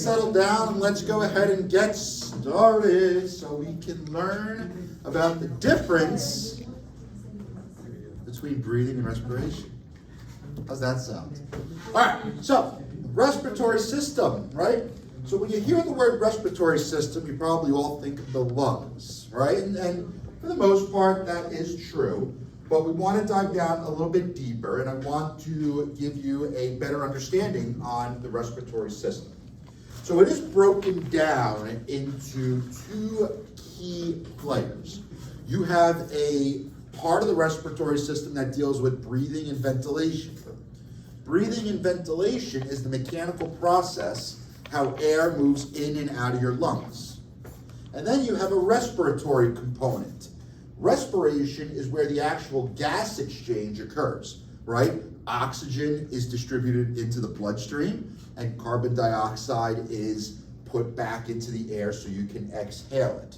Settle down and let's go ahead and get started so we can learn about the difference between breathing and respiration. How's that sound? All right, so respiratory system, right? So when you hear the word respiratory system, you probably all think of the lungs, right? And for the most part, that is true. But we want to dive down a little bit deeper, and I want to give you a better understanding on the respiratory system. So it is broken down into two key players. You have a part of the respiratory system that deals with breathing and ventilation. Breathing and ventilation is the mechanical process, how air moves in and out of your lungs. And then you have a respiratory component. Respiration is where the actual gas exchange occurs, right? Oxygen is distributed into the bloodstream, and carbon dioxide is put back into the air so you can exhale it.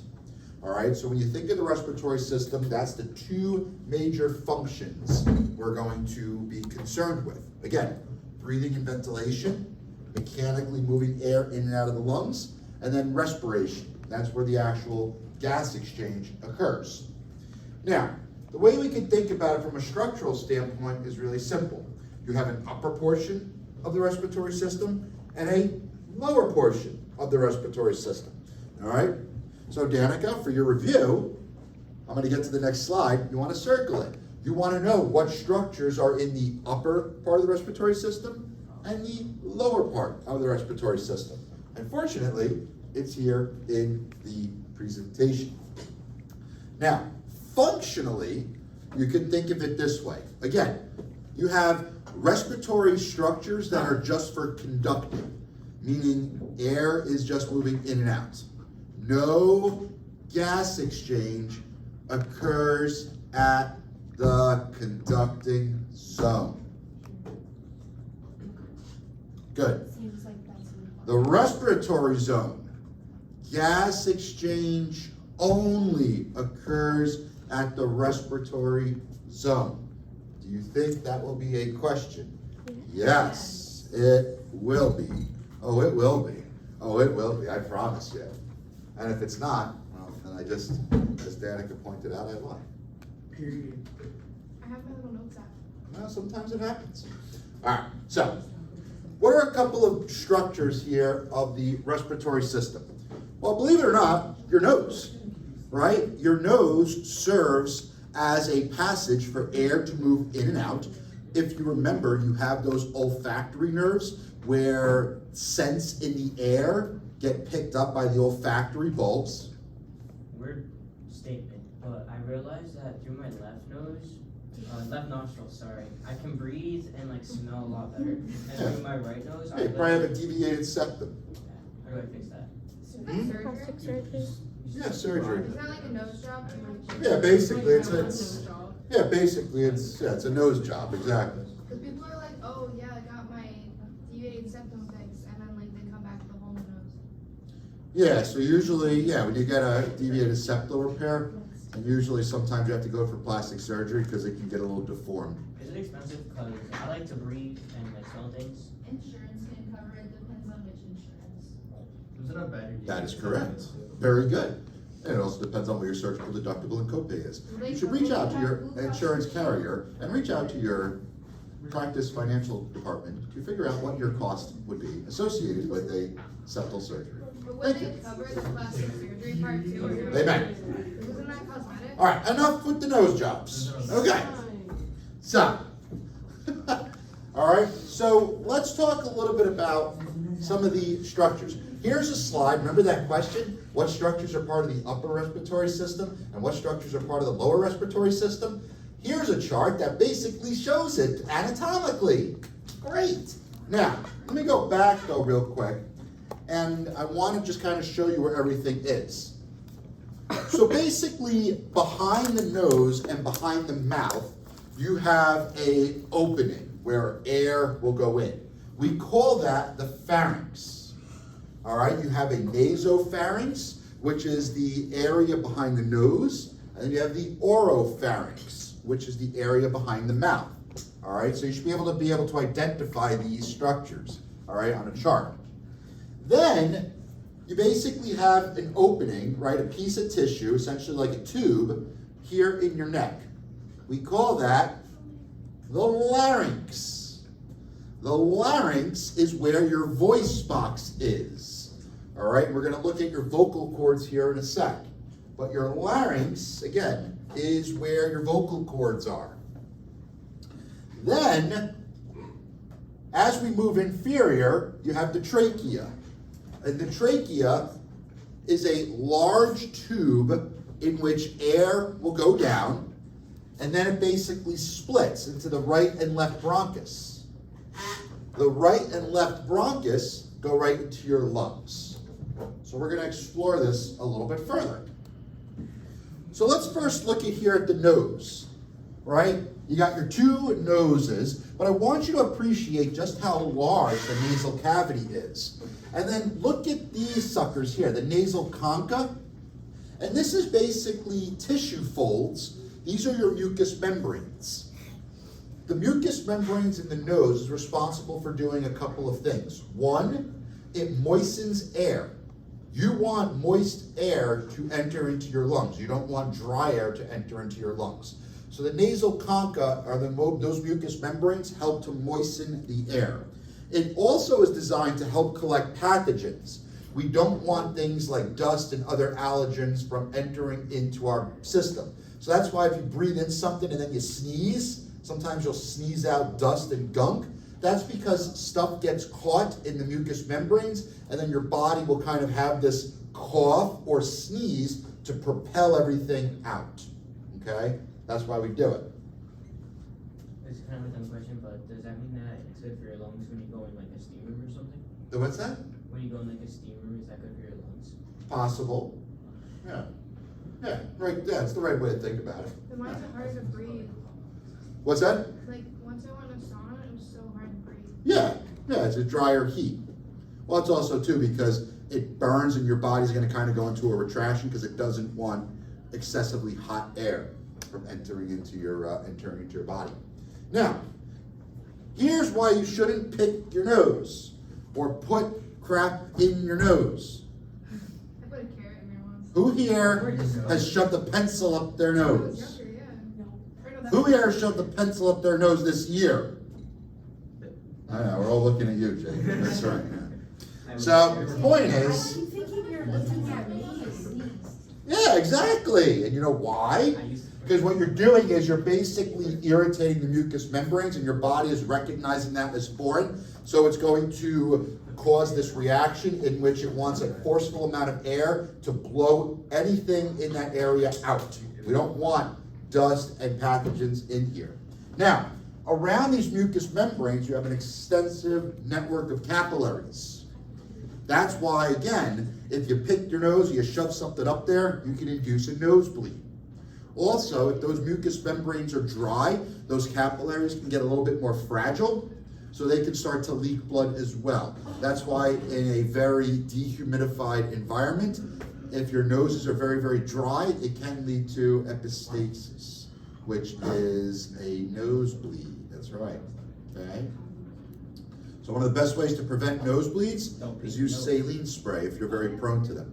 All right, so when you think of the respiratory system, that's the two major functions we're going to be concerned with. Again, breathing and ventilation, mechanically moving air in and out of the lungs, and then respiration. That's where the actual gas exchange occurs. Now, the way we can think about it from a structural standpoint is really simple. You have an upper portion of the respiratory system and a lower portion of the respiratory system. All right? So Danica, for your review, I'm going to get to the next slide. You want to circle it. You want to know what structures are in the upper part of the respiratory system and the lower part of the respiratory system. Unfortunately, it's here in the presentation. Now, functionally, you can think of it this way. Again, you have respiratory structures that are just for conducting, meaning air is just moving in and out. No gas exchange occurs at the conducting zone. Good. The respiratory zone, gas exchange only occurs at the respiratory zone. Do you think that will be a question? Yes, it will be. Oh, it will be. Oh, it will be, I promise you. And if it's not, well, then I just, as Danica pointed out, I lied. Period. I have my little notes out. Well, sometimes it happens. All right, so what are a couple of structures here of the respiratory system? Well, believe it or not, your nose, right? Your nose serves as a passage for air to move in and out. If you remember, you have those olfactory nerves where scents in the air get picked up by the olfactory bulbs. Weird statement, but I realized that through my left nostril, I can breathe and like smell a lot better. And through my right nose, Hey, you probably have a deviated septum. How do I fix that? Plastic surgery? Yeah, surgery. Is that like a nose job? Yeah, basically, it's a nose job, exactly. Because people are like, oh yeah, I got my deviated septum fixed, and then like they come back with a hole in the nose. Yeah, so usually, when you get a deviated septal repair, and usually sometimes you have to go for plastic surgery because it can get a little deformed. Is it expensive? Because I like to breathe and like smell things. Insurance can cover it, depends on which insurance. Was it a better deal? That is correct. Very good. And it also depends on what your surgical deductible and copay is. You should reach out to your insurance carrier and reach out to your practice financial department to figure out what your cost would be associated with a septal surgery. But would Thank you. they cover the plastic surgery part too? Or They may. Isn't that cosmetic? All right, enough with the nose jobs. Okay. So, all right, so let's talk a little bit about some of the structures. Here's a slide. Remember that question? What structures are part of the upper respiratory system and what structures are part of the lower respiratory system? Here's a chart that basically shows it anatomically. Great. Now, let me go back though real quick, and I want to just kind of show you where everything is. So basically, behind the nose and behind the mouth, you have a opening where air will go in. We call that the pharynx. All right, you have a nasopharynx, which is the area behind the nose, and then you have the oropharynx, which is the area behind the mouth. All right, so you should be able to identify these structures, all right, on a chart. Then you basically have an opening, right? A piece of tissue, essentially like a tube, here in your neck. We call that the larynx. The larynx is where your voice box is. All right, we're going to look at your vocal cords here in a sec. But your larynx, again, is where your vocal cords are. Then, as we move inferior, you have the trachea. And the trachea is a large tube in which air will go down, and then it basically splits into the right and left bronchus. The right and left bronchus go right into your lungs. So we're going to explore this a little bit further. So let's first look at here at the nose, right? You got your two noses, but I want you to appreciate just how large the nasal cavity is. And then look at these suckers here, the nasal concha. And this is basically tissue folds. These are your mucous membranes. The mucous membranes in the nose is responsible for doing a couple of things. One, it moistens air. You want moist air to enter into your lungs. You don't want dry air to enter into your lungs. So the nasal concha, or those mucous membranes, help to moisten the air. It also is designed to help collect pathogens. We don't want things like dust and other allergens from entering into our system. So that's why if you breathe in something and then you sneeze, sometimes you'll sneeze out dust and gunk. That's because stuff gets caught in the mucous membranes, and then your body will kind of have this cough or sneeze to propel everything out. Okay? That's why we do it. It's kind of a dumb question, but does that mean that it's good for your lungs when you go in like a steam room or something? What's that? When you go in like a steam room, is that good for your lungs? Possible. Yeah. Yeah, right. Yeah, it's the right way to think about it. Then why is it harder to breathe? What's that? Like, once I went to sauna, it was so hard to breathe. Yeah, it's a drier heat. Well, it's also too because it burns and your body's going to kind of go into a retraction because it doesn't want excessively hot air from entering into your body. Now, here's why you shouldn't pick your nose or put crap in your nose. I put a carrot in there once. Who here has shoved a pencil up their I was nose? younger, yeah. Or no, Who here has shoved a pencil up their nose this year? I know, we're all looking at you, Jake. That's right. Yeah. So the point is, I'm thinking you're looking at me. yeah, exactly. And you know why? I used to. Because what you're doing is you're basically irritating the mucous membranes, and your body is recognizing that as foreign. So it's going to cause this reaction in which it wants a forceful amount of air to blow anything in that area out. We don't want dust and pathogens in here. Now, around these mucous membranes, you have an extensive network of capillaries. That's why, again, if you pick your nose, you shove something up there, you can induce a nosebleed. Also, if those mucous membranes are dry, those capillaries can get a little bit more fragile, so they can start to leak blood as well. That's why in a very dehumidified environment, if your noses are very, very dry, it can lead to epistaxis, which is a nosebleed. That's right. Okay? So one of the best ways to prevent nosebleeds is use saline spray if you're very prone to them.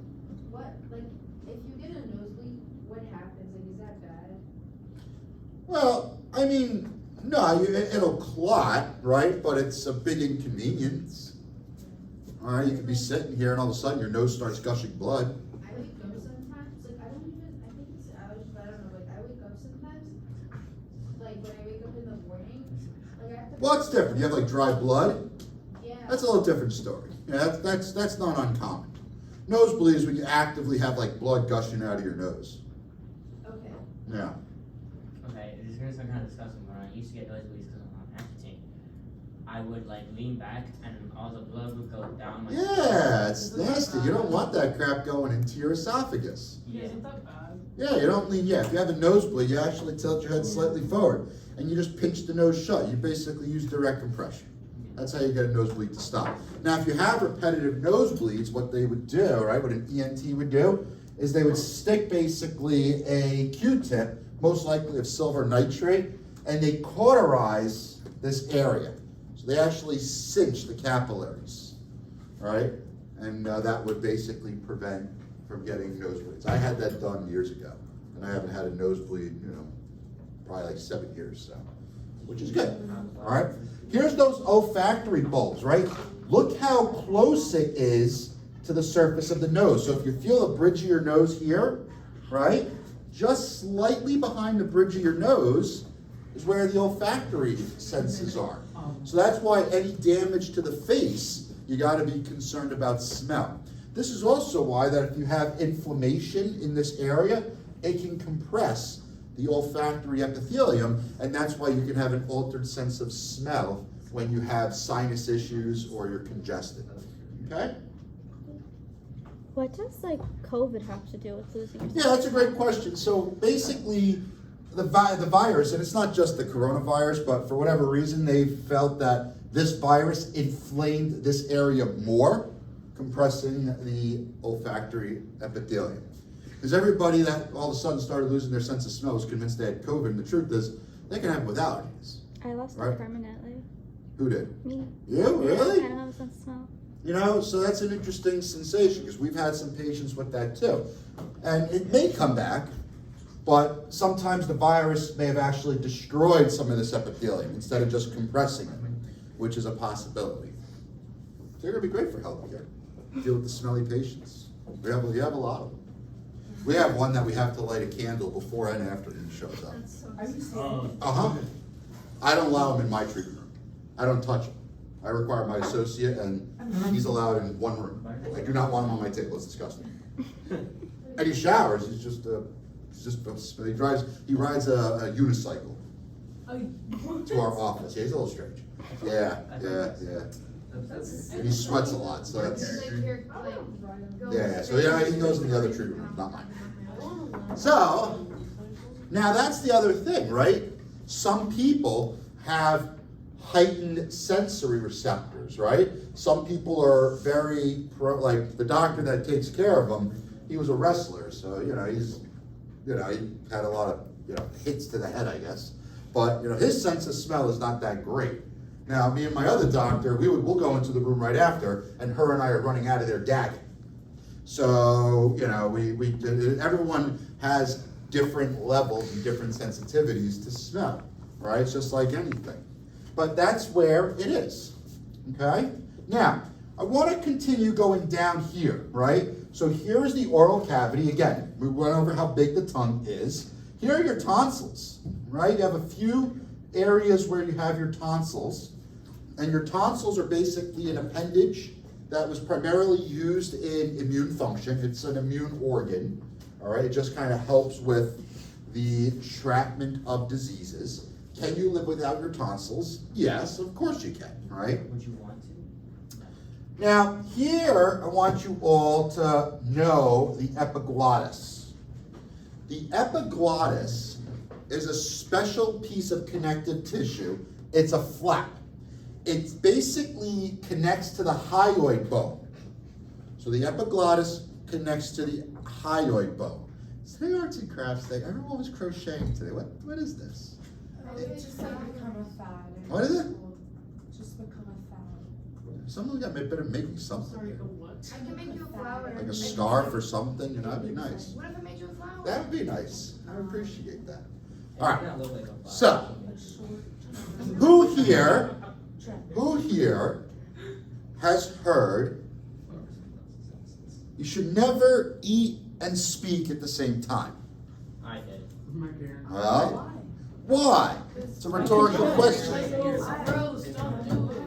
What, like, if you get a nosebleed, what happens? Like, is that bad? Well, I mean, no, it'll clot, right? But it's a big inconvenience. All right, you could be sitting here and all of a sudden your nose starts gushing blood. I wake up sometimes, like, I think it's allergies, but I don't know, like, I wake up sometimes, like, when I wake up in the morning, like, I have to. Well, it's different. You have like dry blood. Yeah. That's a little different story. Yeah, that's not uncommon. Nosebleed is when you actively have like blood gushing out of your nose. Okay. Yeah. Okay, this is gonna sound kind of disgusting, but I used to get nosebleeds because I'm on Accutane. I would like lean back and all the blood would go down my. Yeah, it's nasty. You don't want that crap going into your esophagus. Yeah. Isn't that bad? Yeah, you don't lean. Yeah, if you have a nosebleed, you actually tilt your head slightly forward, and you just pinch the nose shut. You basically use direct compression. That's how you get a nosebleed to stop. Now, if you have repetitive nosebleeds, what they would do, right, what an ENT would do, is they would stick basically a Q-tip, most likely of silver nitrate, and they cauterize this area. So they actually cinch the capillaries, right? And that would basically prevent from getting nosebleeds. I had that done years ago, and I haven't had a nosebleed, probably like 7 years, so, which is good. All right, here's those olfactory bulbs, right? Look how close it is to the surface of the nose. So if you feel the bridge of your nose here, right, just slightly behind the bridge of your nose is where the olfactory senses are. So that's why any damage to the face, you gotta be concerned about smell. This is also why that if you have inflammation in this area, it can compress the olfactory epithelium, and that's why you can have an altered sense of smell when you have sinus issues or you're congested, okay? What does like COVID have to do with losing your Yeah, that's a great question. So basically, the virus, and it's not just the coronavirus, but for whatever reason, they felt that this virus inflamed this area more, compressing the olfactory epithelium. Because everybody that all of a sudden started losing their sense of smell was convinced they had COVID, and the truth is, they can have it with allergies. I lost Right. it permanently. Who did? Me. You, really? I don't have a sense of smell. So that's an interesting sensation, because we've had some patients with that too. And it may come back, but sometimes the virus may have actually destroyed some of this epithelium instead of just compressing it, which is a possibility. So you're gonna be great for healthcare. Deal with the smelly patients. We have a lot of them. We have one that we have to light a candle before and after he shows up. That's so Are you sick. serious? Uh-huh. I don't allow him in my treatment room. I don't touch him. I require my associate, and he's allowed in one room. I do not want him on my table. It's disgusting. And he showers. He rides a unicycle to our office. Yeah, he's a little strange. Yeah. And he sweats a lot, so that's. It's like you're like going Yeah, so he goes in the other treatment room, not mine. So, now that's the other thing, right? Some people have heightened sensory receptors, right? Some people are very, like the doctor that takes care of them, he was a wrestler, so, he had a lot of, hits to the head, I guess. But, his sense of smell is not that great. Now, me and my other doctor, we'll go into the room right after, and her and I are running out of there gagging. So, everyone has different levels and different sensitivities to smell, right? It's just like anything. But that's where it is, okay? Now, I want to continue going down here, right? So here is the oral cavity. Again, we went over how big the tongue is. Here are your tonsils, right? You have a few areas where you have your tonsils. And your tonsils are basically an appendage that was primarily used in immune function. It's an immune organ, all right? It just kind of helps with the entrapment of diseases. Can you live without your tonsils? Yes, of course you can, right? Would you want to? Now, here, I want you all to know the epiglottis. The epiglottis is a special piece of connective tissue. It's a flap. It basically connects to the hyoid bone. So the epiglottis connects to the hyoid bone. Today arts and crafts day. Everyone was crocheting today. What is this? It's just like become a fad. What is it? Just become a fad. Someone got better make me something. Sorry, a what? I can make you a flower. Like a scarf or something, that'd be nice. What if I made you a flower? That would be nice. I would appreciate that. It All might right. not look like a flower. So, Short. who here has heard you should never eat and speak at the same time? I did. My parents. Well, why? It's a rhetorical question. Gross, don't do it.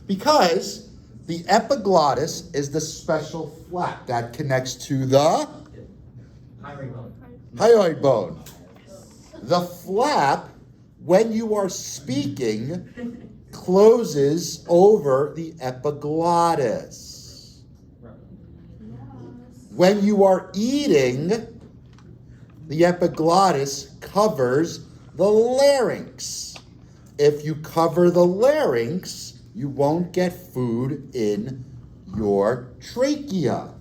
Because the epiglottis is the special flap that connects to the Hyoid bone. hyoid bone. The flap, when you are speaking, closes over the epiglottis. When you are eating, the epiglottis covers the larynx. If you cover the larynx, you won't get food in your trachea.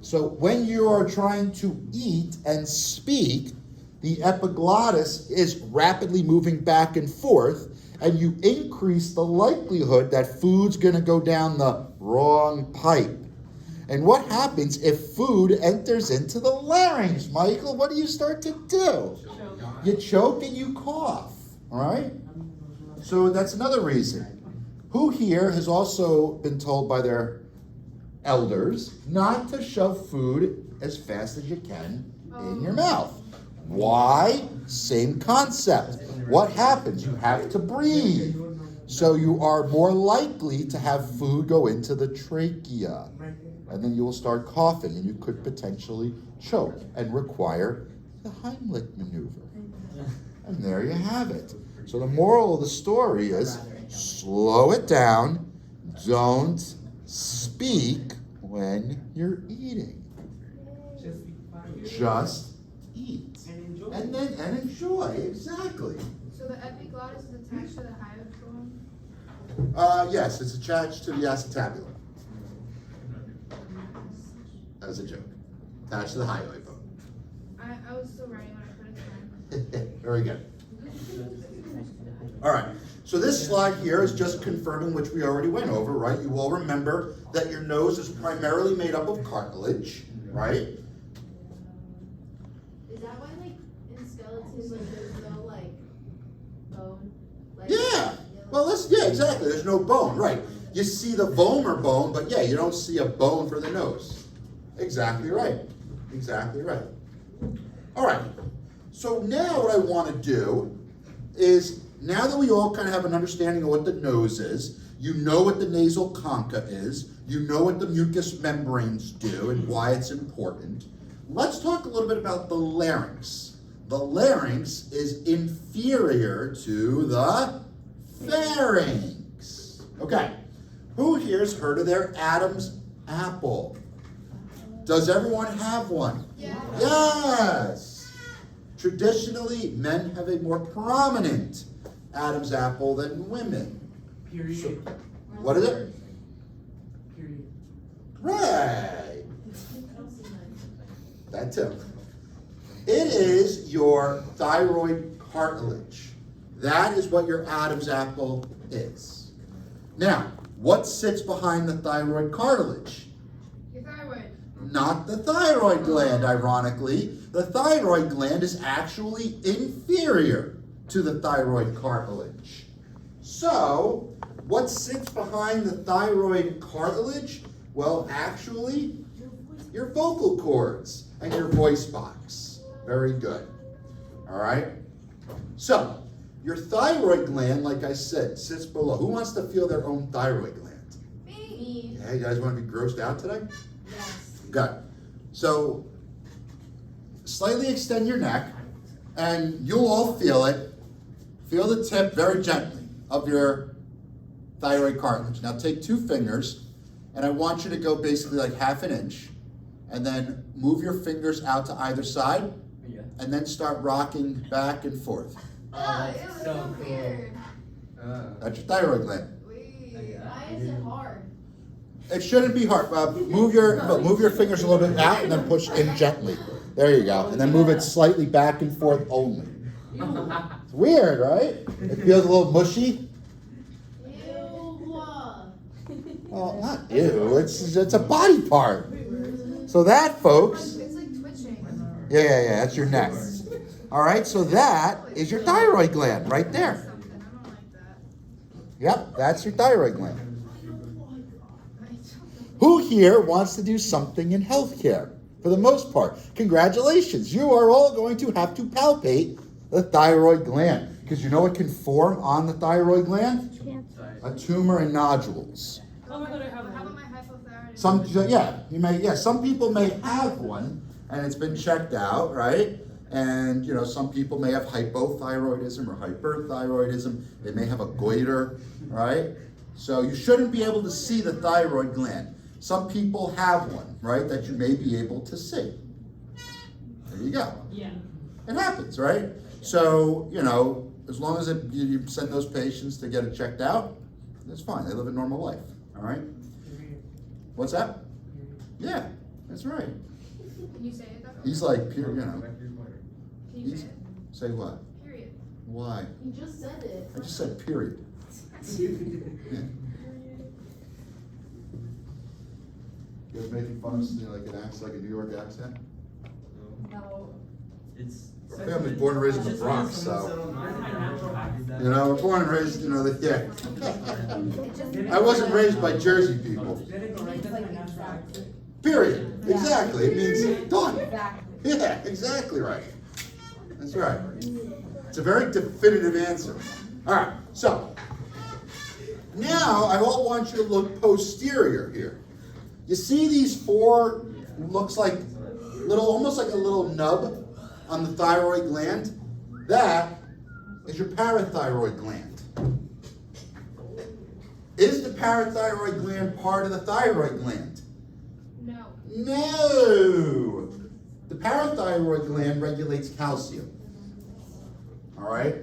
So when you are trying to eat and speak, the epiglottis is rapidly moving back and forth, and you increase the likelihood that food's gonna go down the wrong pipe. And what happens if food enters into the larynx, Michael? What do you start to do? You choke and you cough, all right? So that's another reason. Who here has also been told by their elders not to shove food as fast as you can in your mouth? Why? Same concept. What happens? You have to breathe. So you are more likely to have food go into the trachea. And then you will start coughing and you could potentially choke and require the Heimlich maneuver. And there you have it. So the moral of the story is slow it down. Don't speak when you're eating. Just eat. And enjoy, exactly. So the epiglottis is attached to the hyoid bone? Yes, it's attached to the acetabulum. As a joke. Attached to the hyoid bone. I was still writing when I put it down. Very good. All right. So this slide here is just confirming which we already went over, right? You all remember that your nose is primarily made up of cartilage, right? Is that why, like, in skeletons, like, there's no, like, bone? Like, Yeah. Well, yeah, exactly. There's no bone, right? You see the vomer bone, but yeah, you don't see a bone for the nose. Exactly right. Exactly right. All right. So now what I want to do is, now that we all kind of have an understanding of what the nose is, you know what the nasal concha is, you know what the mucous membranes do and why it's important, let's talk a little bit about the larynx. The larynx is inferior to the pharynx. Okay. Who here's heard of their Adam's apple? Does everyone have one? Yeah. Yes. Traditionally, men have a more prominent Adam's apple than women. Period. What is it? Period. Right. I don't see mine. That too. It is your thyroid cartilage. That is what your Adam's apple is. Now, what sits behind the thyroid cartilage? Your thyroid. Not the thyroid gland, ironically. The thyroid gland is actually inferior to the thyroid cartilage. So, what sits behind the thyroid cartilage? Well, actually, your vocal cords and your voice box. Very good. All right? So, your thyroid gland, like I said, sits below. Who wants to feel their own thyroid gland? Me. Yeah, you guys want to be grossed out today? Yes. Good. So, slightly extend your neck, and you'll all feel it. Feel the tip very gently of your thyroid cartilage. Now take 2 fingers, and I want you to go basically like half an inch, and then move your fingers out to either side, Yeah. and then start rocking back and forth. Oh, that's it was so so cool. weird. That's your thyroid gland. Wait. Why is it hard? It shouldn't be hard. Move your fingers a little bit out, and then push in gently. There you go. And then move it slightly back and forth only. It's weird, right? It feels a little mushy. Ew. Well, not ew. It's a body part. So that, folks. It's like twitching. Yeah. That's your neck. All right. So that is your thyroid gland right there. Something. I don't like that. Yep. That's your thyroid gland. I don't Who here wants to do something in healthcare? For the most part, congratulations. You are all going to have to palpate the thyroid gland, because you know what can form on the thyroid gland? A tumor and nodules. Oh my god, I have How about one. my hypothyroidism? Some people may have one and it's been checked out, right? And some people may have hypothyroidism or hyperthyroidism. They may have a goiter, right? So you shouldn't be able to see the thyroid gland. Some people have one, right, that you may be able to see. There you go. Yeah. It happens, right? So, as long as you send those patients to get it checked out, that's fine. They live a normal life, all right? Period. What's that? Yeah, that's right. Can you say it though? He's like, Can you he's- say it? say what? Period. Why? You just said it. I just said period. Yeah. You guys making fun of like an accent, like a New York accent? No. It's. Our family's born and raised in the Just Bronx, when so. someone said, "My natural accent." You know, we're born and raised, you know, I wasn't raised by Jersey people. Let it go right to my natural accent. Period. Exactly. It means done. Exactly. Yeah, exactly right. That's right. It's a very definitive answer. All right, so now I all want you to look posterior here. You see these four, looks like little, almost like a little nub on the thyroid gland? That is your parathyroid gland. Is the parathyroid gland part of the thyroid gland? No. No! The parathyroid gland regulates calcium. All right?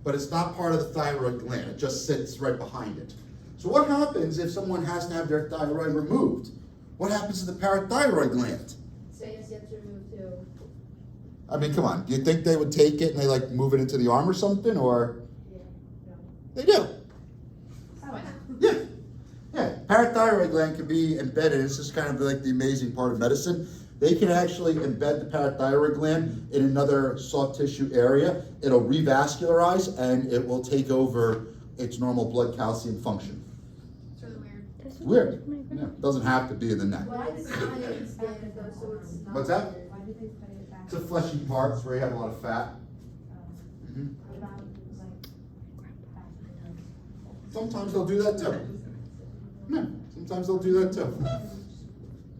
But it's not part of the thyroid gland. It just sits right behind it. So what happens if someone has to have their thyroid removed? What happens to the parathyroid gland? So yes, you have to remove too. I mean, come on. Do you think they would take it and they like move it into the arm or something? Or Yeah. No. they do? Why not? Yeah. Yeah. Parathyroid gland can be embedded. This is kind of like the amazing part of medicine. They can actually embed the parathyroid gland in another soft tissue area. It'll revascularize and it will take over its normal blood calcium function. It's really weird. That's Weird. my Yeah. Doesn't have to be in the neck. Why does it not expand though, so it's not? What's that? Why do they put it back? It's a fleshy part. It's where you have a lot of fat. Mhm. What about, like, Sometimes they'll do that too. Yeah, sometimes they'll do that too.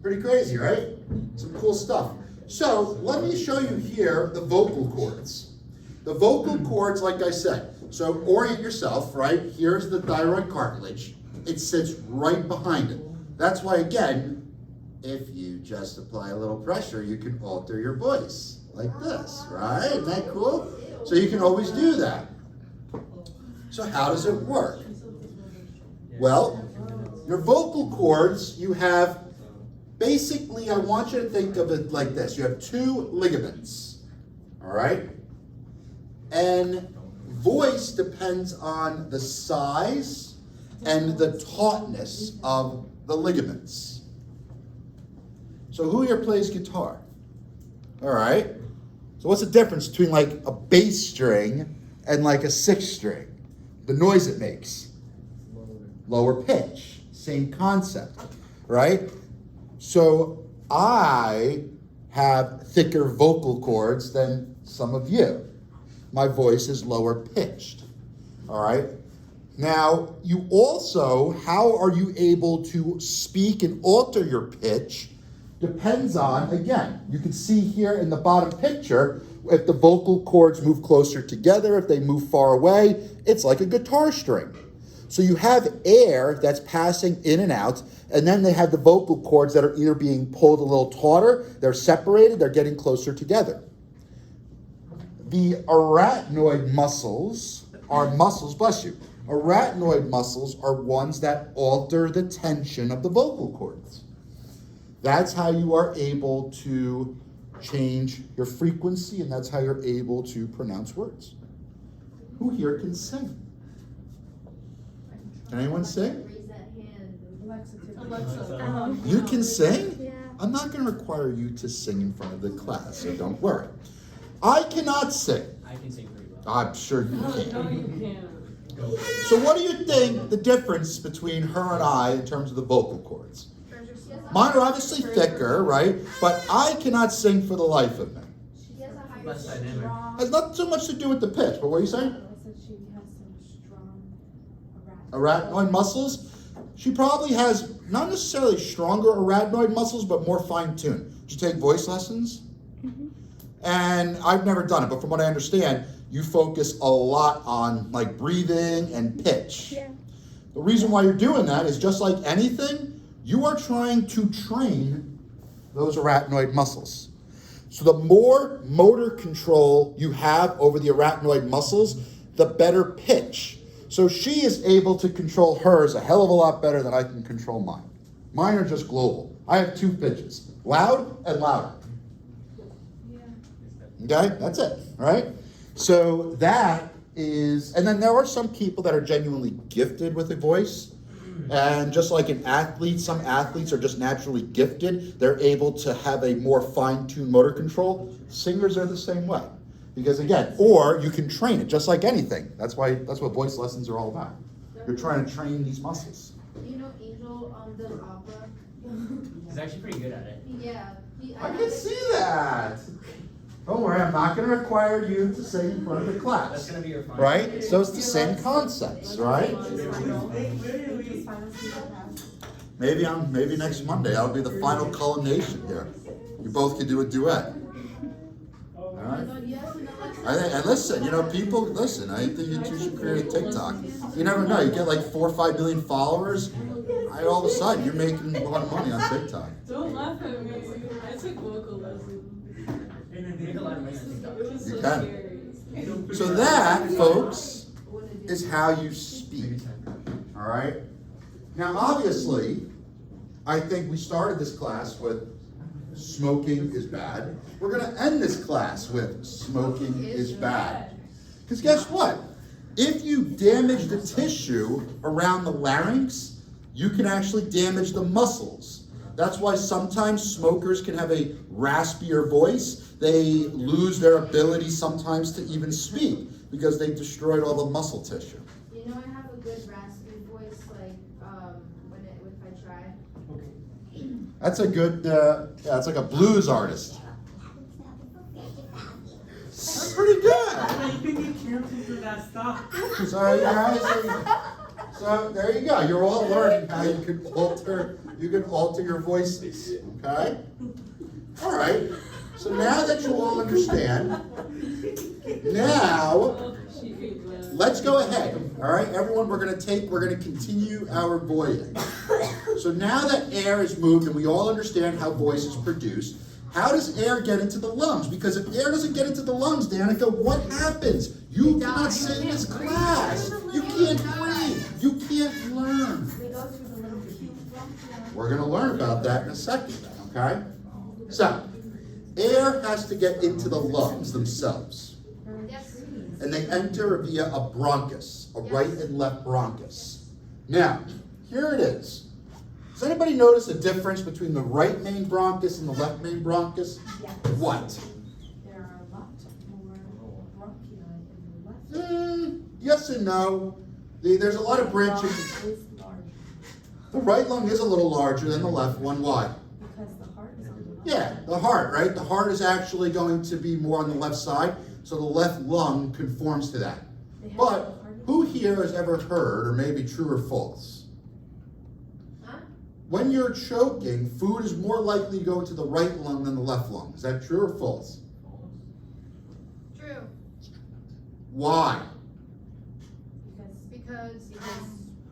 Pretty crazy, right? Some cool stuff. So let me show you here the vocal cords. The vocal cords, like I said, so orient yourself, right? Here's the thyroid cartilage. It sits right behind it. That's why, again, if you just apply a little pressure, you can alter your voice like this, right? Isn't that cool? So you can always do that. So how does it work? Well, your vocal cords, you have, basically, I want you to think of it like this. You have two ligaments, all right? And voice depends on the size and the tautness of the ligaments. So who here plays guitar? All right. So what's the difference between like a bass string and like a sixth string? The noise it makes. Lower pitch. Same concept, right? So I have thicker vocal cords than some of you. My voice is lower pitched, all right? Now, you also, how are you able to speak and alter your pitch depends on, again, you can see here in the bottom picture, if the vocal cords move closer together, if they move far away, it's like a guitar string. So you have air that's passing in and out, and then they have the vocal cords that are either being pulled a little tauter, they're separated, they're getting closer together. The arytenoid muscles are muscles, bless you. Arytenoid muscles are ones that alter the tension of the vocal cords. That's how you are able to change your frequency, and that's how you're able to pronounce words. Who here can sing? Can anyone sing? Raise that hand. Alexa. You can sing? Yeah. I'm not going to require you to sing in front of the class, so don't worry. I cannot sing. I can sing pretty well. I'm sure you No, can. you can't. So what do you think the difference between her and I in terms of the vocal cords? Mine are obviously thicker, right? But I cannot sing for the life of me. She has a higher. Less dynamic. It has not so much to do with the pitch, but what are you saying? I said she has some strong Arytenoid muscles? She probably has not necessarily stronger arytenoid muscles, but more fine-tuned. Did you take voice lessons? And I've never done it, but from what I understand, you focus a lot on like breathing and pitch. Yeah. The reason why you're doing that is just like anything, you are trying to train those arytenoid muscles. So the more motor control you have over the arytenoid muscles, the better pitch. So she is able to control hers a hell of a lot better than I can control mine. Mine are just global. I have two pitches, loud and louder. Okay, that's it, right? So that is, and then there are some people that are genuinely gifted with a voice, And just like an athlete, some athletes are just naturally gifted. They're able to have a more fine-tuned motor control. Singers are the same way. Because again, or you can train it just like anything. That's what voice lessons are all about. You're trying to train these muscles. You know Angel does opera? He's actually pretty good at it. Yeah. I can see that. Don't worry, I'm not going to require you to sing in front of the That's class. gonna be your final. Right? So it's the same concepts, right? Maybe next Monday that'll be the final culmination here. You both can do a duet. All right. And listen, people listen. I think you two should create a TikTok. You never know. You get like 4 or 5 million followers. All of a sudden, you're making a lot of money on TikTok. Don't laugh at me. I took vocal lessons. Make a lot of money on TikTok. It's You so can. scary. So that, folks, is how you speak. All right. Now, obviously, I think we started this class with smoking is bad. We're going to end this class with smoking is bad. Because guess what? If you damage the tissue around the larynx, you can actually damage the muscles. That's why sometimes smokers can have a raspier voice. They lose their ability sometimes to even speak because they destroyed all the muscle tissue. You know I have a good raspy voice, like if I try. That's a good, that's like a blues artist. That's pretty good. You can get canceled for that stuff. So there you go. You're all learning how you can alter your voices. Okay? All right. So now that you all understand, now let's go ahead. All right, everyone, we're going to continue our voyage. So now that air is moved and we all understand how voice is produced, how does air get into the lungs? Because if air doesn't get into the lungs, Danica, what happens? You cannot sit in this class. You can't breathe. You can't learn. We're going to learn about that in a second, okay? So, air has to get into the lungs themselves. Yes. And they enter via a bronchus, a right and left bronchus. Now, here it is. Does anybody notice a difference between the right main bronchus and the left main bronchus? Yes. What? There are a lot more bronchi in the left. Yes and no. There's a lot of branching. Is larger The right lung is a little larger than the left one. Why? because the heart is on the left. Yeah, the heart, right? The heart is actually going to be more on the left side, so the left lung conforms to that. They have But the heart- who here has ever heard, or maybe true or false? Huh? When you're choking, food is more likely to go into the right lung than the left lung. Is that true or false? True. Why? Because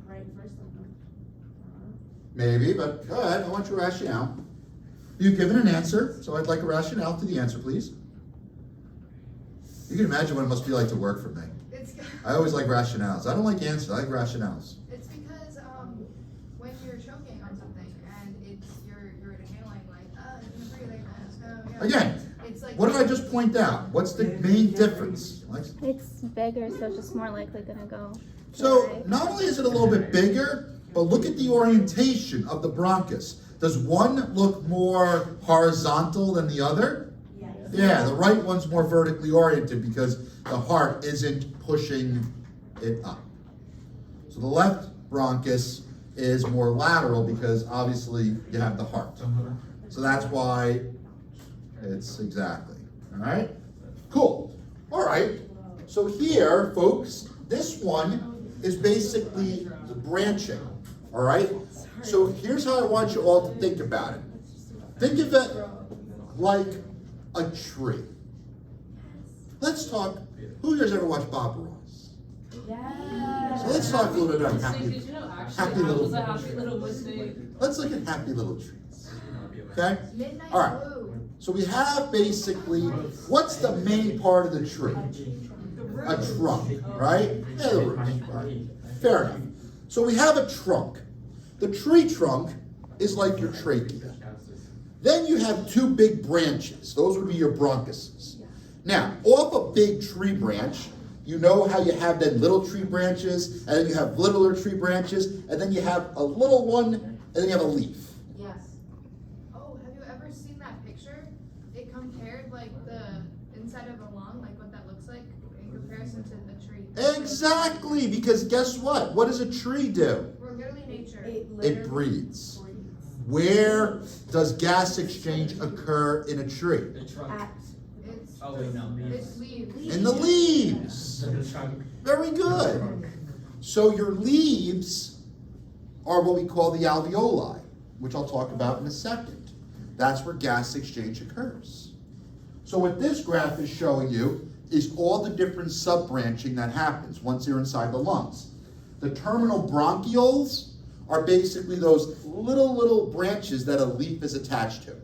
right first on them. Maybe, but go ahead. I want your rationale. You've given an answer, so I'd like a rationale to the answer, please. You can imagine what it must be like to work for me. it's I always like rationales. I don't like answers. I like rationales. it's because when you're choking on something and you're inhaling like you breathe like this. Again, It's like what did I just point out? What's the main difference? It's bigger, so it's just more likely gonna go. So not only is it a little bit bigger, but look at the orientation of the bronchus. Does one look more horizontal than the other? Yes. Yeah, the right one's more vertically oriented because the heart isn't pushing it up. So the left bronchus is more lateral because obviously you have the heart. So that's why it's exactly. All right? Cool. All right. So here, folks, this one is basically the branching. All right? So here's how I want you all to think about it. Think of it like a tree. Let's talk. Who here's ever watched Bob Ross? Yes. So let's talk a little bit about Did happy. you know actually happy I little- was a happy little mistake? Let's look at happy little trees. Okay? midnight All right. blue. So we have basically, what's the main part of the tree? A trunk, right? Yeah, the roots, right? Fair enough. So we have a trunk. The tree trunk is like your trachea. Then you have two big branches. Those would be your bronchuses. Now, off a big tree branch, You know how you have then little tree branches, and then you have littler tree branches, and then you have a little one, and then you have a leaf. Yes. Oh, have you ever seen that picture? It compared like the inside of a lung, like what that looks like in comparison to the tree. Exactly, because guess what? What does a tree do? We're literally nature. It breathes. Where does gas exchange occur in a tree? The trunk. It's Oh wait, no. it's leaves. In the leaves. The trunk. Very good. So your leaves are what we call the alveoli, which I'll talk about in a second. That's where gas exchange occurs. So what this graph is showing you is all the different sub-branching that happens once you're inside the lungs. The terminal bronchioles are basically those little branches that a leaf is attached to.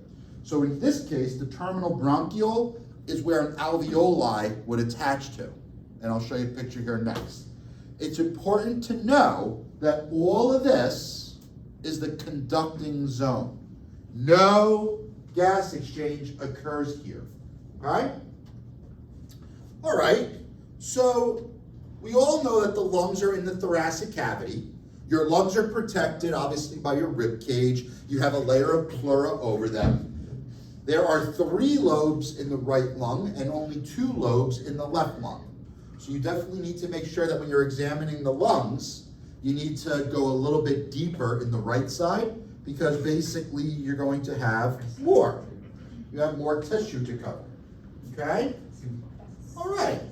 So in this case, the terminal bronchiole is where an alveoli would attach to. And I'll show you a picture here next. It's important to know that all of this is the conducting zone. No gas exchange occurs here, right? All right, so we all know that the lungs are in the thoracic cavity. Your lungs are protected, obviously, by your rib cage. You have a layer of pleura over them. There are 3 lobes in the right lung and only 2 lobes in the left lung. So you definitely need to make sure that when you're examining the lungs, you need to go a little bit deeper in the right side because basically you're going to have more. You have more tissue to cover, okay? All right,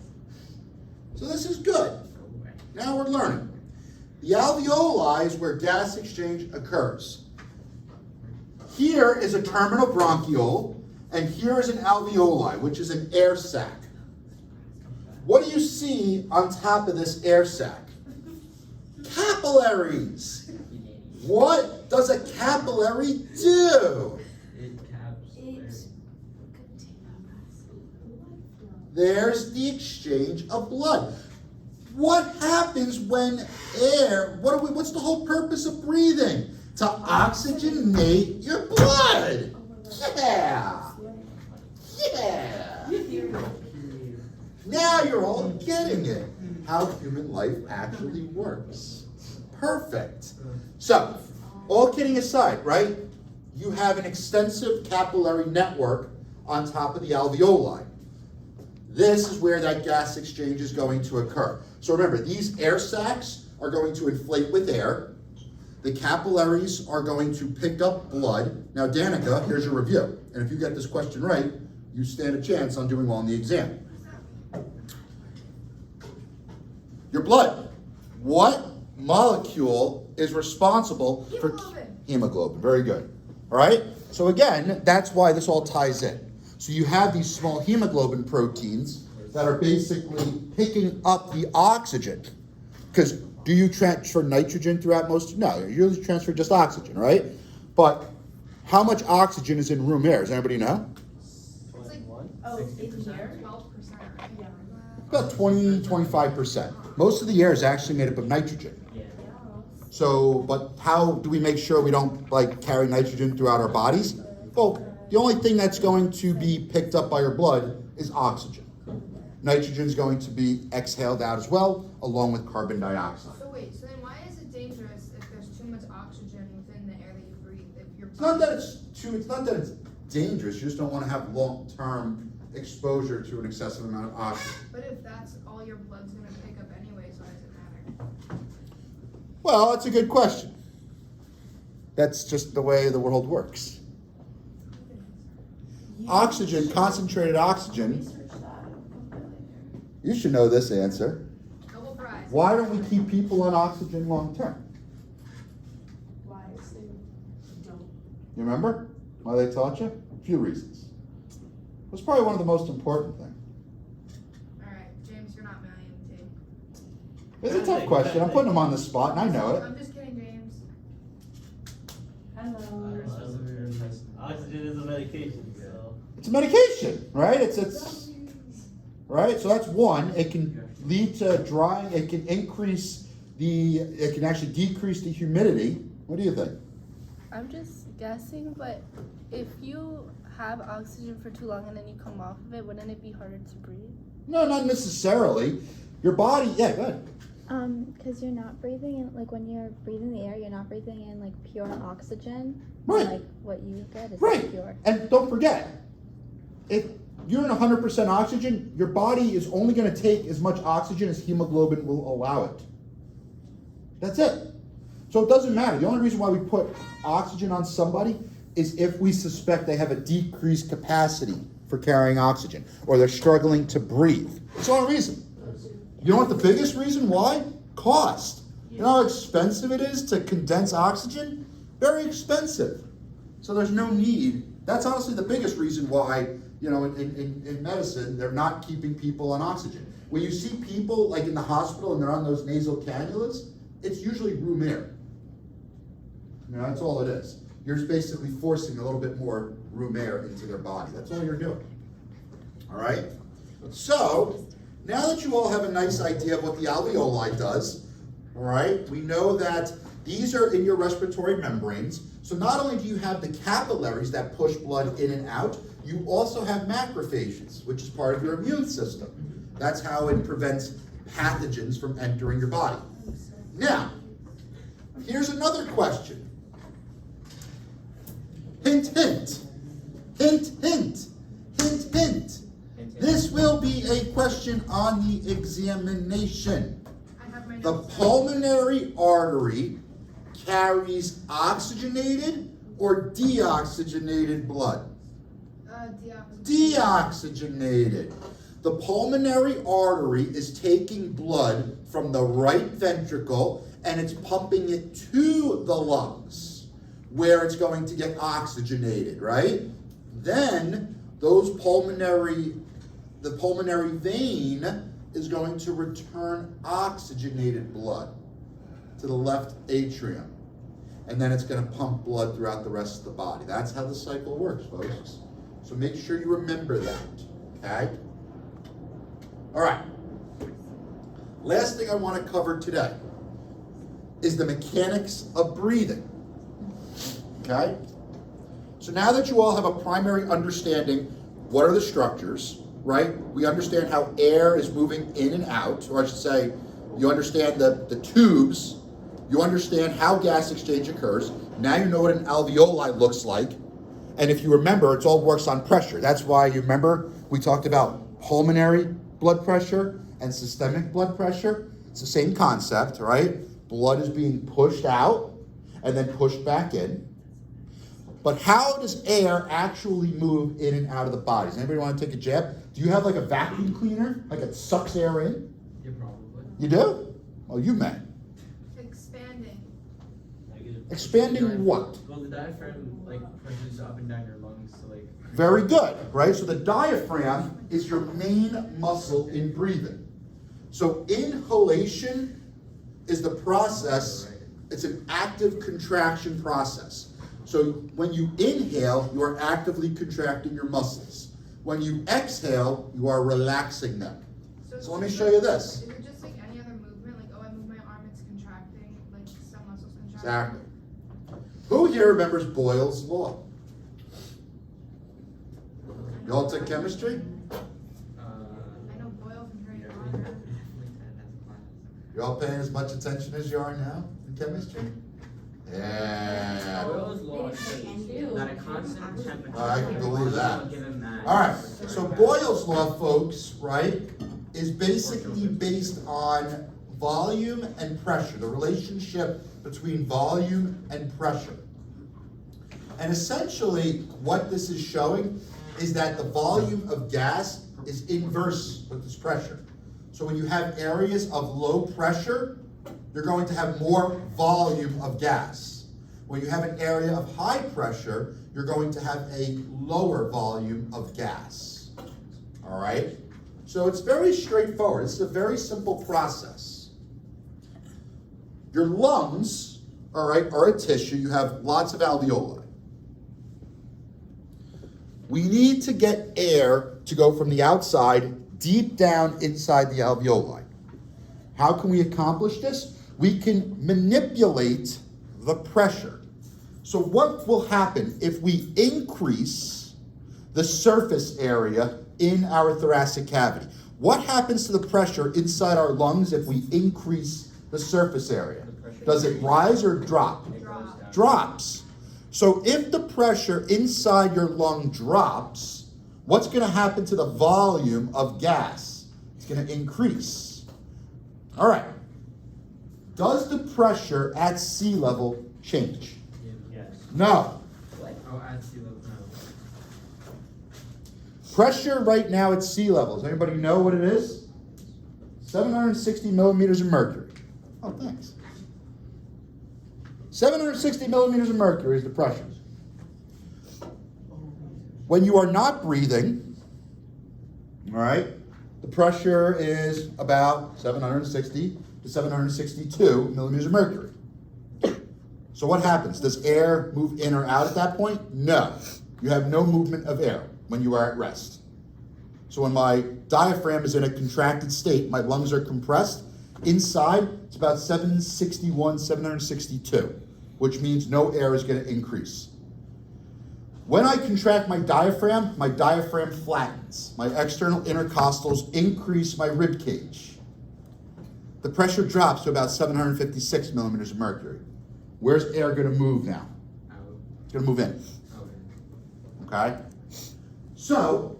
so this is good. Now we're learning. The alveoli is where gas exchange occurs. Here is a terminal bronchiole, and here is an alveoli, which is an air sac. What do you see on top of this air sac? Capillaries. What does a capillary do? There's the exchange of blood. What happens when air, what's the whole purpose of breathing? To oxygenate your blood. Yeah. Yeah. Now you're all getting it, how human life actually works. Perfect. So, all kidding aside, right? You have an extensive capillary network on top of the alveoli. This is where that gas exchange is going to occur. So remember, these air sacs are going to inflate with air. The capillaries are going to pick up blood. Now, Danica, here's your review. And if you get this question right, you stand a chance on doing well on the exam. Your blood. What molecule is responsible for hemoglobin? Very good. All right? So again, that's why this all ties in. So you have these small hemoglobin proteins that are basically picking up the oxygen. Because do you transfer nitrogen throughout most? No, you usually transfer just oxygen, right? But how much oxygen is in room air? Does anybody know? It's like Oh, in here? 12%, right? Yeah. About 20, 25%. Most of the air is actually made up of nitrogen. Yeah. So, but how do we make sure we don't carry nitrogen throughout our bodies? Well, the only thing that's going to be picked up by your blood is oxygen. Nitrogen is going to be exhaled out as well, along with carbon dioxide. So wait, so then why is it dangerous if there's too much oxygen within the air that you breathe? If you're It's not that it's dangerous, you just don't want to have long-term exposure to an excessive amount of oxygen. But if that's all your blood's gonna pick up anyways, why does it matter? Well, that's a good question. That's just the way the world works. Oxygen, concentrated oxygen, Research that. you should know this answer. Nobel Prize. Why don't we keep people on oxygen long-term? Why is it don't? You remember why they taught you? A few reasons. It was probably one of the most important things. Alright, James, you're not Million T. It's a tough question. I'm putting them on the spot, and I know it. I'm just kidding, James. Hello. Oxygen is a medication, so. It's a medication, right? It's right. So that's one. It can lead to drying. It can it can actually decrease the humidity. What do you think? I'm just guessing, but if you have oxygen for too long and then you come off of it, wouldn't it be harder to breathe? No, not necessarily. Your body, yeah, go ahead. Because you're not breathing in, like when you're breathing the air, you're not breathing in like pure oxygen. Right. Like what you get is Right. pure. And don't forget, if you're in 100% oxygen, your body is only going to take as much oxygen as hemoglobin will allow it. That's it. So it doesn't matter. The only reason why we put oxygen on somebody is if we suspect they have a decreased capacity for carrying oxygen or they're struggling to breathe. That's the only reason. You know what the biggest reason why? Cost. You know how expensive it is to condense oxygen? Very expensive. So there's no need. That's honestly the biggest reason why, you know, in medicine, they're not keeping people on oxygen. When you see people like in the hospital and they're on those nasal cannulas, it's usually room air. You know, that's all it is. You're just basically forcing a little bit more room air into their body. That's all you're doing. All right? So, now that you all have a nice idea of what the alveoli does, all right, we know that these are in your respiratory membranes. So not only do you have the capillaries that push blood in and out, you also have macrophages, which is part of your immune system. That's how it prevents pathogens from entering your body. Now, here's another question. Hint, hint. Hint, hint. Hint, hint. This will be a question on the examination. I have my The notes. pulmonary artery carries oxygenated or deoxygenated blood? Deoxygenated. The pulmonary artery is taking blood from the right ventricle and it's pumping it to the lungs where it's going to get oxygenated, right? Then the pulmonary vein is going to return oxygenated blood to the left atrium. And then it's going to pump blood throughout the rest of the body. That's how the cycle works, folks. So make sure you remember that, okay? All right. Last thing I want to cover today is the mechanics of breathing, okay? So now that you all have a primary understanding, what are the structures, right? We understand how air is moving in and out, or I should say, you understand the tubes, you understand how gas exchange occurs. Now you know what an alveoli looks like. And if you remember, it all works on pressure. That's why you remember we talked about pulmonary blood pressure and systemic blood pressure. It's the same concept, right? Blood is being pushed out and then pushed back in. But how does air actually move in and out of the body? Does anybody want to take a jab? Do you have like a vacuum cleaner? Like it sucks air in? Yeah, probably. You do? Oh, you may. Expanding. Expanding what? Well, the diaphragm like pushes up and down your lungs, so like. Very good, right? So the diaphragm is your main muscle in breathing. So inhalation is the process, it's an active contraction process. So when you inhale, you are actively contracting your muscles. When you exhale, you are relaxing them. So let me show you this. Is it just like any other movement? Like, oh, I move my arm, it's contracting, like some muscles contract? Exactly. Who here remembers Boyle's law? You all took chemistry? I know Boyle from Harry Potter. You all paying as much attention as you are now in chemistry? Yeah. Boyle's law states that a constant temperature I can believe that. given mass. All right, so Boyle's law, folks, right, is basically based on volume and pressure, the relationship between volume and pressure. And essentially, what this is showing is that the volume of gas is inverse with this pressure. So when you have areas of low pressure, you're going to have more volume of gas. When you have an area of high pressure, you're going to have a lower volume of gas. All right? So it's very straightforward. It's a very simple process. Your lungs, all right, are a tissue. You have lots of alveoli. We need to get air to go from the outside deep down inside the alveoli. How can we accomplish this? We can manipulate the pressure. So what will happen if we increase the surface area in our thoracic cavity? What happens to the pressure inside our lungs if we increase the surface area? Does it rise or drop? Drops. So if the pressure inside your lung drops, what's going to happen to the volume of gas? It's going to increase. All right. Does the pressure at sea level change? Yes. No. Oh, at sea level. No. Pressure right now at sea level. Does anybody know what it is? 760 millimeters of mercury. Oh, thanks. 760 millimeters of mercury is the pressure. When you are not breathing, all right, the pressure is about 760 to 762 millimeters of mercury. So what happens? Does air move in or out at that point? No. You have no movement of air when you are at rest. So when my diaphragm is in a contracted state, my lungs are compressed. Inside, it's about 761, 762, which means no air is going to increase. When I contract my diaphragm flattens. My external intercostals increase my rib cage. The pressure drops to about 756 millimeters of mercury. Where's air going to move now? It's going to move in. Okay? So,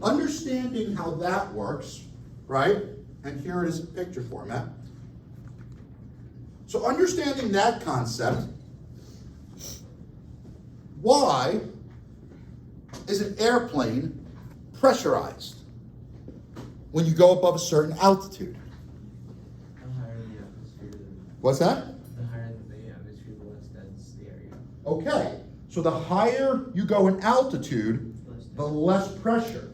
understanding how that works, right? And here it is in picture format. So understanding that concept, why is an airplane pressurized when you go above a certain altitude? The higher the atmosphere, What's that? the higher the atmosphere, the less dense the area. Okay, so the higher you go in altitude, the less pressure.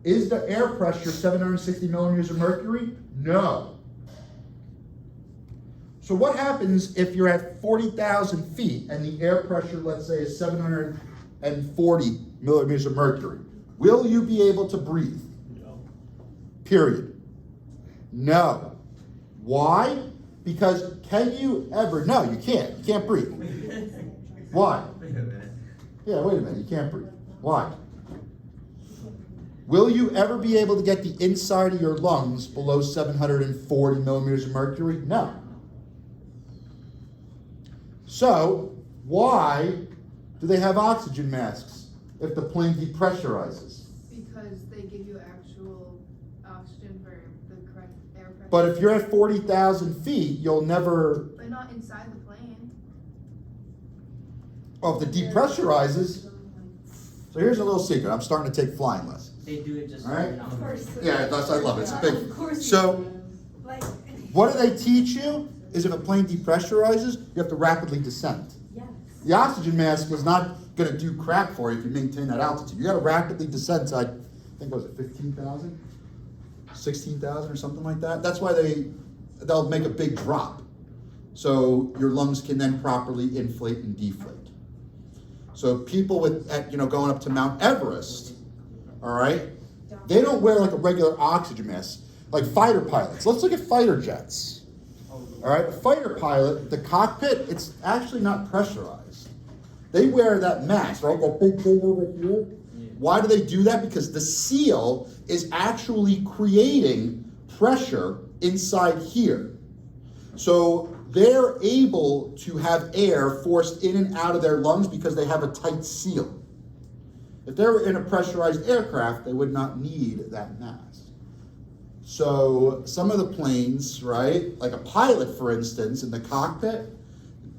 Is the air pressure 760 millimeters of mercury? No. So what happens if you're at 40,000 feet and the air pressure, let's say, is 740 millimeters of mercury? Will you be able to breathe? No. Period. No. Why? Because can you ever, no, you can't. You can't breathe. Why? Wait a minute. Yeah, wait a minute, you can't breathe. Why? Will you ever be able to get the inside of your lungs below 740 millimeters of mercury? No. So, why do they have oxygen masks if the plane depressurizes? Because they give you actual oxygen for the correct air pressure. But if you're at 40,000 feet, you'll never, But not inside the plane. well, if it depressurizes, so here's a little secret. I'm starting to take flying lessons. They do it just All right. for Of course. Yeah, that's, I love it. It's a big, Of course you so, do. Like, what do they teach you? Is if a plane depressurizes, you have to rapidly descend. yes. The oxygen mask is not going to do crap for you if you maintain that altitude. You got to rapidly descend to, I think, what was it 15,000? 16,000 or something like that? That's why they'll make a big drop. So your lungs can then properly inflate and deflate. So people going up to Mount Everest, all right, they don't wear like a regular oxygen mask, like fighter pilots. Let's look at fighter jets. All right, a fighter pilot, the cockpit, it's actually not pressurized. They wear that mask, right? That big thing over here. Why do they do that? Because the seal is actually creating pressure inside here. So they're able to have air forced in and out of their lungs because they have a tight seal. If they were in a pressurized aircraft, they would not need that mask. So some of the planes, right, like a pilot, for instance, in the cockpit,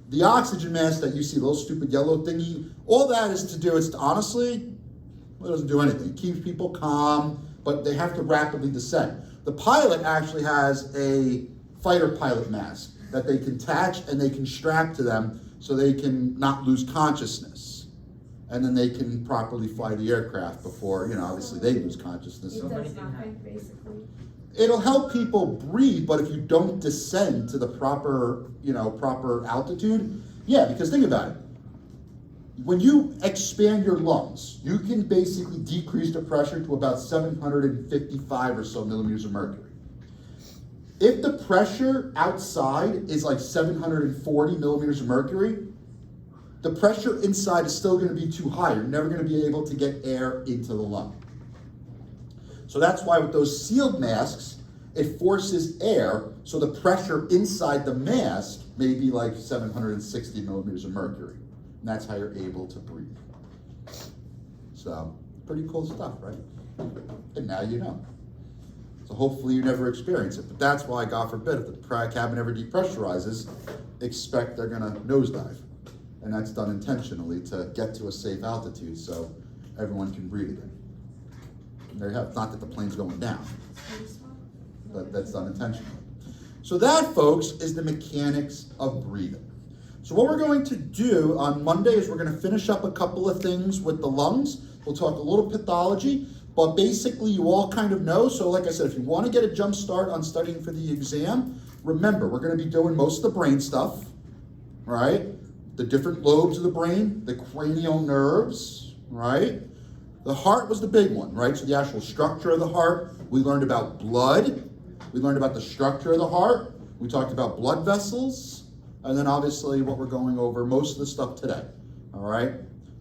the oxygen mask that you see, the little stupid yellow thingy, all that is to do, honestly, it doesn't do anything. It keeps people calm, but they have to rapidly descend. The pilot actually has a fighter pilot mask that they can attach and they can strap to them so they can not lose consciousness. And then they can properly fly the aircraft before, obviously they lose consciousness. It Somebody does can nothing, have- basically. It'll help people breathe, but if you don't descend to the proper altitude, yeah, because think about it. When you expand your lungs, you can basically decrease the pressure to about 755 or so millimeters of mercury. If the pressure outside is like 740 millimeters of mercury, the pressure inside is still going to be too high. You're never going to be able to get air into the lung. So that's why with those sealed masks, it forces air, so the pressure inside the mask may be like 760 millimeters of mercury. And that's how you're able to breathe. So, pretty cool stuff, right? And now you know. So hopefully you never experience it. But that's why, God forbid, if the cabin ever depressurizes, expect they're gonna nosedive. And that's done intentionally to get to a safe altitude so everyone can breathe again. And there you have, not that the plane's going down, but that's done intentionally. So that, folks, is the mechanics of breathing. So what we're going to do on Monday is we're gonna finish up a couple of things with the lungs. We'll talk a little pathology, but basically you all kind of know. So like I said, if you wanna get a jump start on studying for the exam, remember, we're gonna be doing most of the brain stuff, right? The different lobes of the brain, the cranial nerves, right? The heart was the big one, right? So the actual structure of the heart. We learned about blood. We learned about the structure of the heart. We talked about blood vessels. And then obviously what we're going over, most of the stuff today, all right?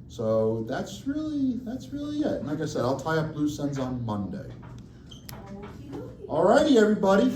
So that's really it. And like I said, I'll tie up loose ends on Monday. All righty, everybody.